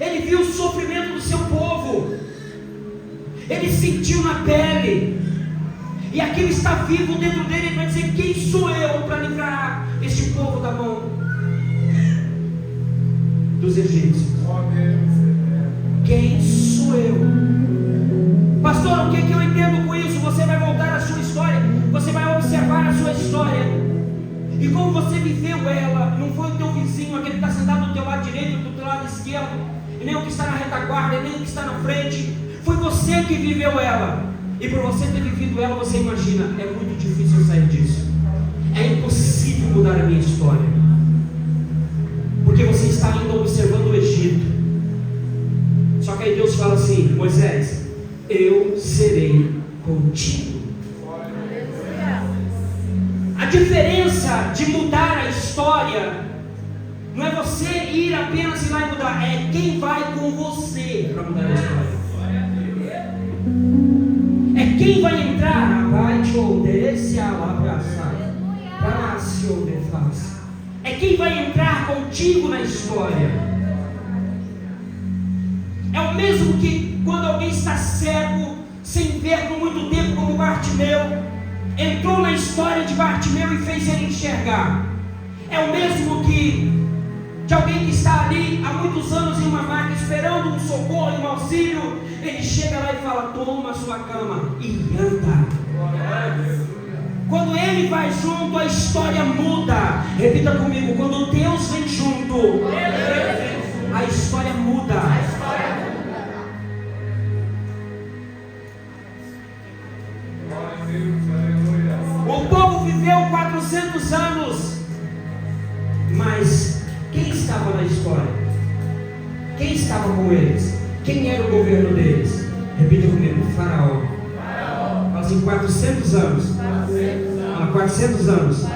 ele viu o sofrimento do seu povo, ele sentiu na pele, e aquilo está vivo dentro dele. Ele vai dizer: quem sou eu para livrar este povo da mão dos egípcios? Quem sou eu? Pastor, o que eu entendo com isso? Você vai voltar à sua história, você vai observar a sua história, e como você viveu ela. Não foi o teu vizinho, aquele que está sentado do teu lado direito, do teu lado esquerdo, e nem o que está na retaguarda, e nem o que está na frente. Foi você que viveu ela. E por você ter vivido ela, você imagina: é muito difícil sair disso, é impossível mudar a minha história, porque você está ainda observando o Egito. Só que aí Deus fala assim: Moisés, eu serei contigo. A diferença de mudar a história não é você ir apenas ir lá e mudar, é quem vai com você para mudar a história. É quem vai entrar, é quem vai entrar contigo na história. É o mesmo que quando alguém está cego, sem ver por muito tempo, como Bartimeu, entrou na história de Bartimeu e fez ele enxergar. É o mesmo que de alguém que está ali há muitos anos em uma maca esperando um socorro e um auxílio. Ele chega lá e fala: toma a sua cama e anda. Quando ele vai junto, a história muda. Repita comigo: quando Deus vem junto, a história muda. O povo viveu 400 anos, mas quem estava na história? Quem estava com eles? Quem era o governo deles? Repita comigo: Faraó. Fala assim: 400 anos. 400 anos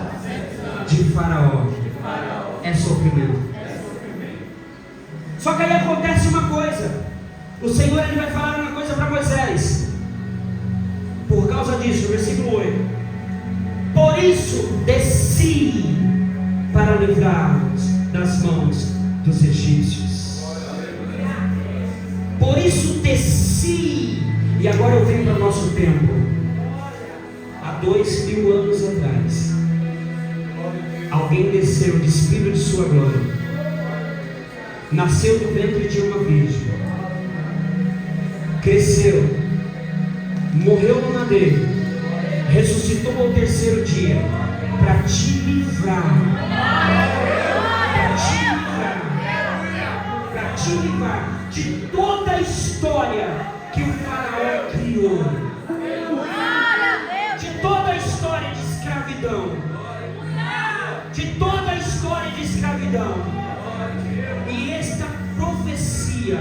de Faraó é sofrimento. Só que aí acontece uma coisa. O Senhor, ele vai falar uma coisa para Moisés. Por causa disso, versículo 8: por isso desci para livrar-vos das mãos dos egípcios. Por isso desci. E agora eu venho para o nosso tempo. Há 2000 anos atrás, alguém desceu despido de sua glória, nasceu do ventre de uma virgem, cresceu, morreu no madeiro, ressuscitou ao terceiro dia para te livrar, de toda a história que o Faraó criou, de toda a história de escravidão, E esta profecia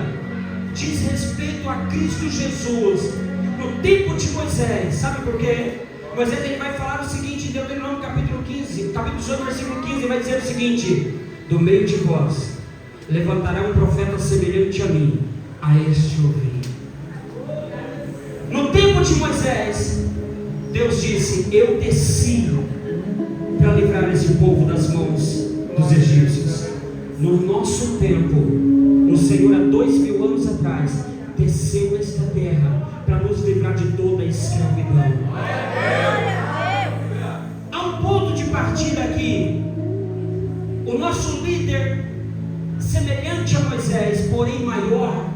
diz respeito devido a Cristo Jesus. No tempo de Moisés, sabe por quê? Moisés ele vai falar o seguinte em Deuteronômio capítulo 18, versículo 15, vai dizer o seguinte: do meio de vós levantará um profeta semelhante a mim, a este ouvi. No tempo de Moisés, Deus disse: eu desci para livrar esse povo das mãos dos egípcios. No nosso tempo, o Senhor há 2000 anos atrás desceu esta terra para nos livrar de toda a escravidão. Há um ponto de partida aqui. O nosso líder, semelhante a Moisés, porém maior,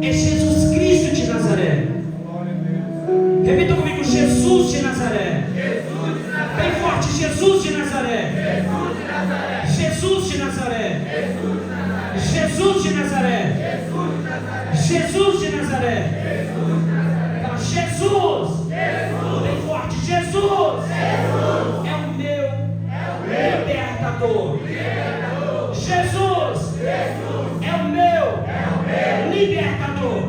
é Jesus Cristo de Nazaré. Repita comigo: Jesus de Nazaré. Bem forte: Jesus de Nazaré. Jesus de Nazaré. Jesus de Nazaré. Jesus de Nazaré. Jesus. Bem forte: Jesus é o meu libertador. Jesus é o meu libertador.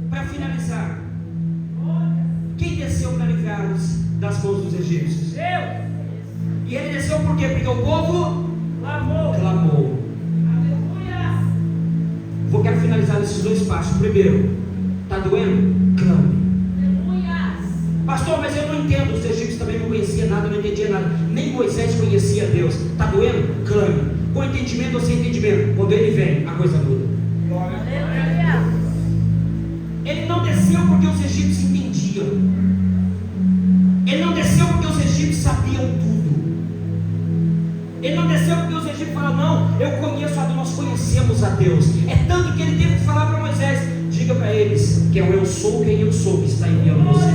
Para finalizar, quem desceu para livrar-os das mãos dos egípcios? E ele desceu por quê? Porque o povo clamou. Quero finalizar nesses dois passos. Primeiro, está doendo? Clame. Pastor, mas eu não entendo. Os egípcios também não conheciam nada, não entendiam nada. Nem Moisés conhecia Deus. Está doendo? Clame. Com entendimento ou sem entendimento. Quando ele vem, a coisa muda. Ele não desceu porque os egípcios entendiam. Ele não desceu porque os egípcios sabiam tudo. Ele não desceu porque os egípcios falaram: não, eu conheço a Deus, nós conhecemos a Deus. É tanto que ele teve que falar para Moisés: diga para eles que é o eu sou quem eu sou que está enviando você.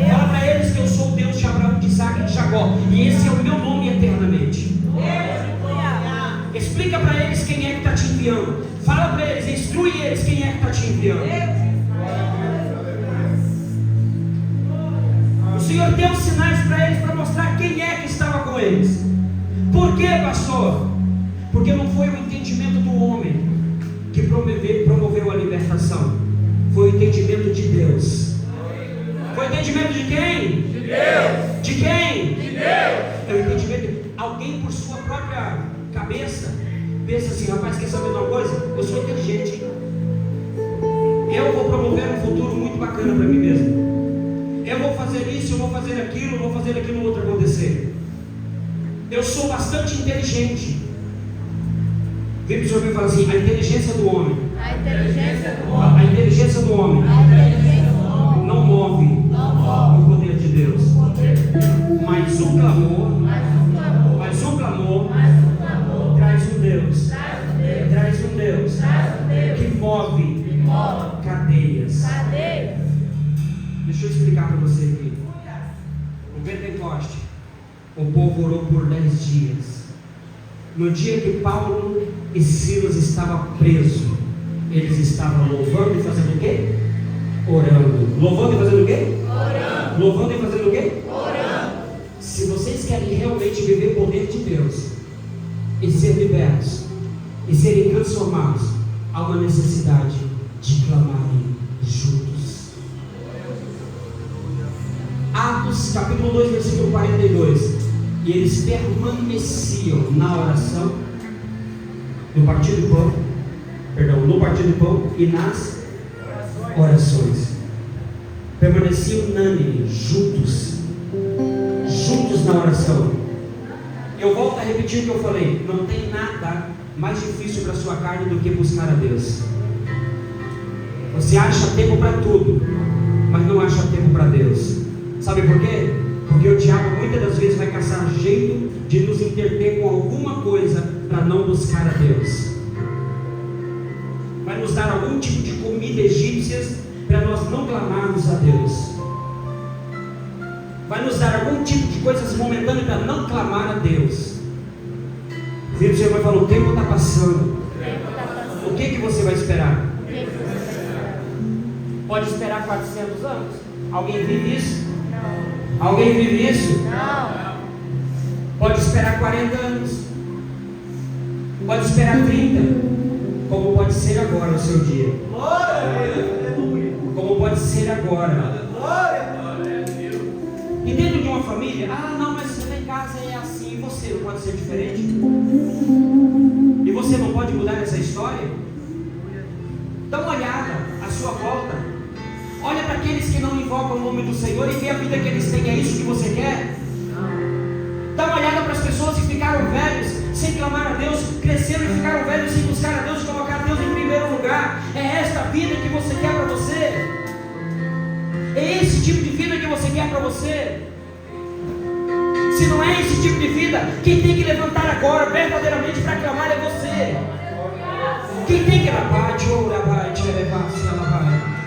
Fala para eles que eu sou o Deus de Abraão, de Isaac e de Jacó, e esse é o meu nome eternamente. Explica para eles quem é que está te enviando. Fala para eles, instrui eles quem é que está te enviando. O Senhor deu sinais para eles para mostrar quem é que estava com eles. Por quê, pastor? Porque não foi o entendimento do homem que promoveu a libertação. Foi o entendimento de Deus. Foi o entendimento de quem? De Deus. De quem? De Deus. É o entendimento. Alguém por sua própria cabeça pensa assim: rapaz, quer saber de uma coisa? Eu sou inteligente. Eu vou promover um futuro muito bacana para mim mesmo. Eu vou fazer isso, eu vou fazer aquilo, eu vou fazer aquilo outro acontecer. Eu sou bastante inteligente. Vem para o senhor e fala assim: a inteligência do homem. A inteligência do homem não move o poder de Deus. Mas o clamor traz um Deus que move cadeias. Deixa eu explicar para você aqui. No Pentecoste, o povo orou por 10 dias. No dia que Paulo e Silas estavam presos, eles estavam louvando e fazendo o quê? Orando. Louvando e fazendo o quê? Orando. Louvando e fazendo o quê? Orando. Se vocês querem realmente viver o poder de Deus e ser libertos e serem transformados, há uma necessidade de clamarem juntos. Atos capítulo 2, versículo 42. E eles permaneciam na oração, no partir do pão e nas orações. Permaneciam unânimes, juntos na oração. Eu volto a repetir o que eu falei: não tem nada mais difícil para a sua carne do que buscar a Deus. Você acha tempo para tudo, mas não acha tempo para Deus. Sabe por quê? Porque o diabo muitas das vezes vai caçar jeito de nos interter com alguma coisa para não buscar a Deus. Vai nos dar algum tipo de comida egípcias para nós não clamarmos a Deus. Vai nos dar algum tipo de coisas momentâneas para não clamar a Deus. O Senhor vai falar: o tempo está passando. O que você vai esperar? Pode esperar 400 anos? Alguém vive isso? Não. Alguém vive isso? Não. Pode esperar 40 anos. Pode esperar 30. como pode ser agora o seu dia. Como pode ser agora. E dentro de uma família, não, mas você em casa é assim, e você não pode ser diferente? E você não pode mudar essa história? Dá uma olhada à sua volta. Olha para aqueles que não invocam o nome do Senhor e vê a vida que eles têm. É isso que você quer? Dá uma olhada para as pessoas que ficaram velhos sem clamar a Deus, cresceram e ficaram velhos sem buscar a Deus, colocar a Deus em primeiro lugar. É esta vida que você quer para você? É esse tipo de vida que você quer para você? Se não é esse tipo de vida, quem tem que levantar agora verdadeiramente para clamar é você. Quem tem que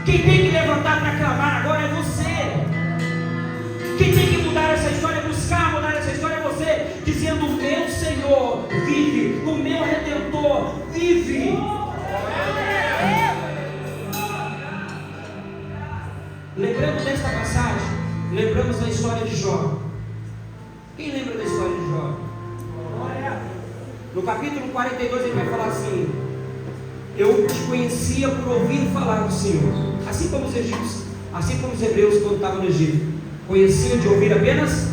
Quem tem que levantar para clamar agora é você. Quem tem que mudar essa história, buscar mudar essa história é você, dizendo: o meu Senhor vive, o meu Redentor vive. Lembrando desta passagem, lembramos da história de Jó. Quem lembra da história de Jó? No capítulo 42 ele vai falar assim: eu te conhecia por ouvir falar do Senhor. Assim como os egípcios, assim como os hebreus quando estavam no Egito, conheciam de ouvir apenas,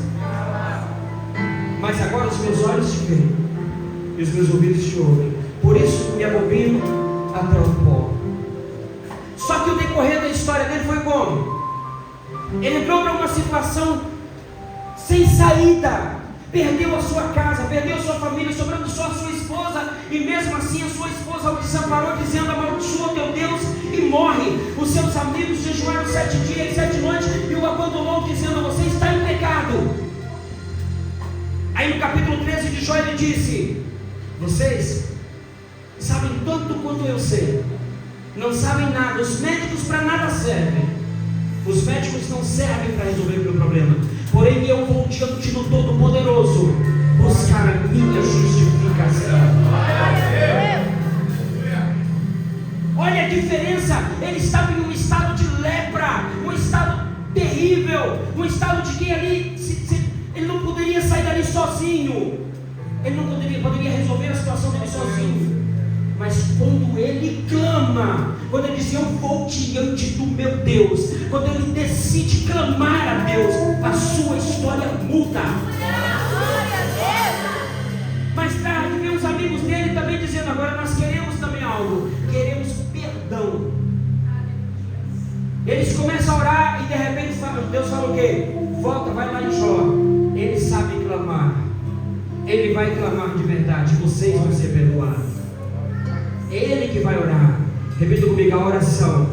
mas agora os meus olhos te veem e os meus ouvidos te ouvem. Por isso me abobino até o pó. Só que o decorrer da história dele foi como? Ele entrou para uma situação sem saída. Perdeu a sua casa, perdeu a sua família, sobrando só a sua esposa. E mesmo assim a sua esposa o desamparou, dizendo: amaldiçoa teu Deus e morre. Os seus amigos jejuaram 7 dias e 7 noites e o abandonou, dizendo: você está em pecado. Aí no capítulo 13 de Jó ele disse: vocês sabem tanto quanto eu sei, não sabem nada. Os médicos para nada servem. Os médicos não servem para resolver o meu problema. Porém eu vou diante do Todo-Poderoso buscar a minha justificação. Olha a diferença. Ele estava em um estado de lepra, um estado terrível, um estado de que ali ele não poderia sair dali sozinho. Ele não poderia resolver a situação dele sozinho. Mas quando ele clama, quando ele diz: eu vou diante do meu Deus, quando ele decide clamar a Deus, a sua história muda. Mas tarde vem os amigos dele também dizendo: agora nós queremos também algo, queremos perdão. Eles começam a orar e de repente Deus fala o quê? Volta, vai lá em Jó. Ele sabe clamar, ele vai clamar de verdade, vocês vão ser perdoados. Ele que vai orar. Repita comigo: a oração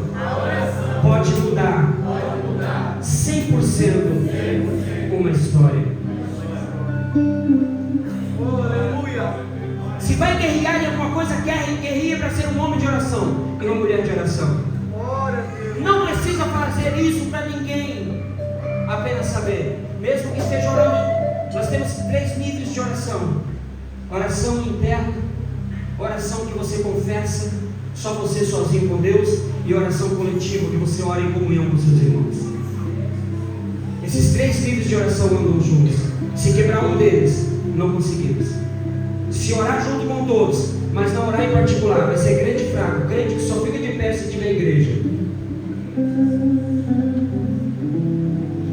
pode mudar 100% uma história. Se vai guerrear em alguma coisa, guerreia para ser um homem de oração e uma mulher de oração. Não precisa fazer isso para ninguém, apenas saber. Mesmo que esteja orando, nós temos 3 níveis de oração: oração interna, oração que você confessa, só você sozinho com Deus, e oração coletiva, que você ora em comunhão com seus irmãos. Esses 3 níveis de oração andam juntos. Se quebrar um deles, não conseguimos. Se orar junto com todos, mas não orar em particular, vai ser crente fraco, crente que só fica de pé se tiver igreja.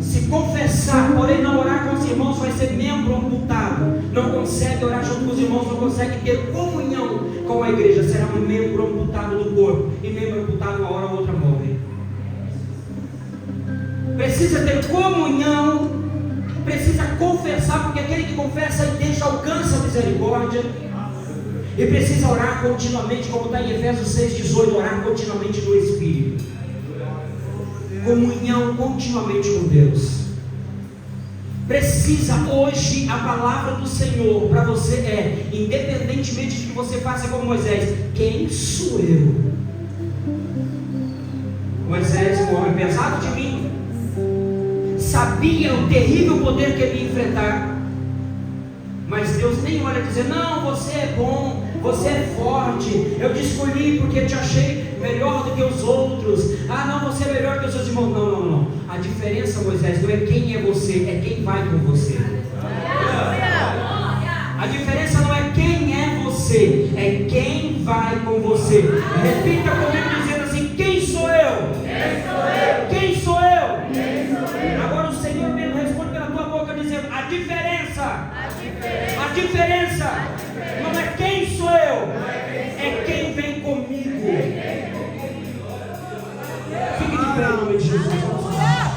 Se confessar, porém não orar com os irmãos, vai ser membro amputado. Não consegue orar junto com os irmãos, não consegue ter comunhão com a igreja. Será um membro amputado do corpo. E membro amputado, uma hora ou outra morre. Precisa ter comunhão, precisa confessar, porque aquele que confessa e deixa alcança a misericórdia. E precisa orar continuamente, como está em Efésios 6,18, orar continuamente no Espírito. Comunhão continuamente com Deus. Precisa hoje, a palavra do Senhor para você é: independentemente de que você faça como Moisés, quem sou eu? Moisés, um homem pesado de mim, sabia o terrível poder que ele ia enfrentar, mas Deus nem olha e diz: não, você é bom, você é forte, eu te escolhi porque eu te achei melhor do que os outros. Não, você é melhor que os seus irmãos. Não. A diferença, Moisés, não é quem é você, é quem vai com você. A diferença não é quem é você, é quem vai com você. você. Repita comigo dizendo assim: quem sou eu? Quem sou eu? Agora o Senhor mesmo responde pela tua boca dizendo: a diferença não é quem sou eu, é quem vem comigo. Fique de pé em nome de Jesus.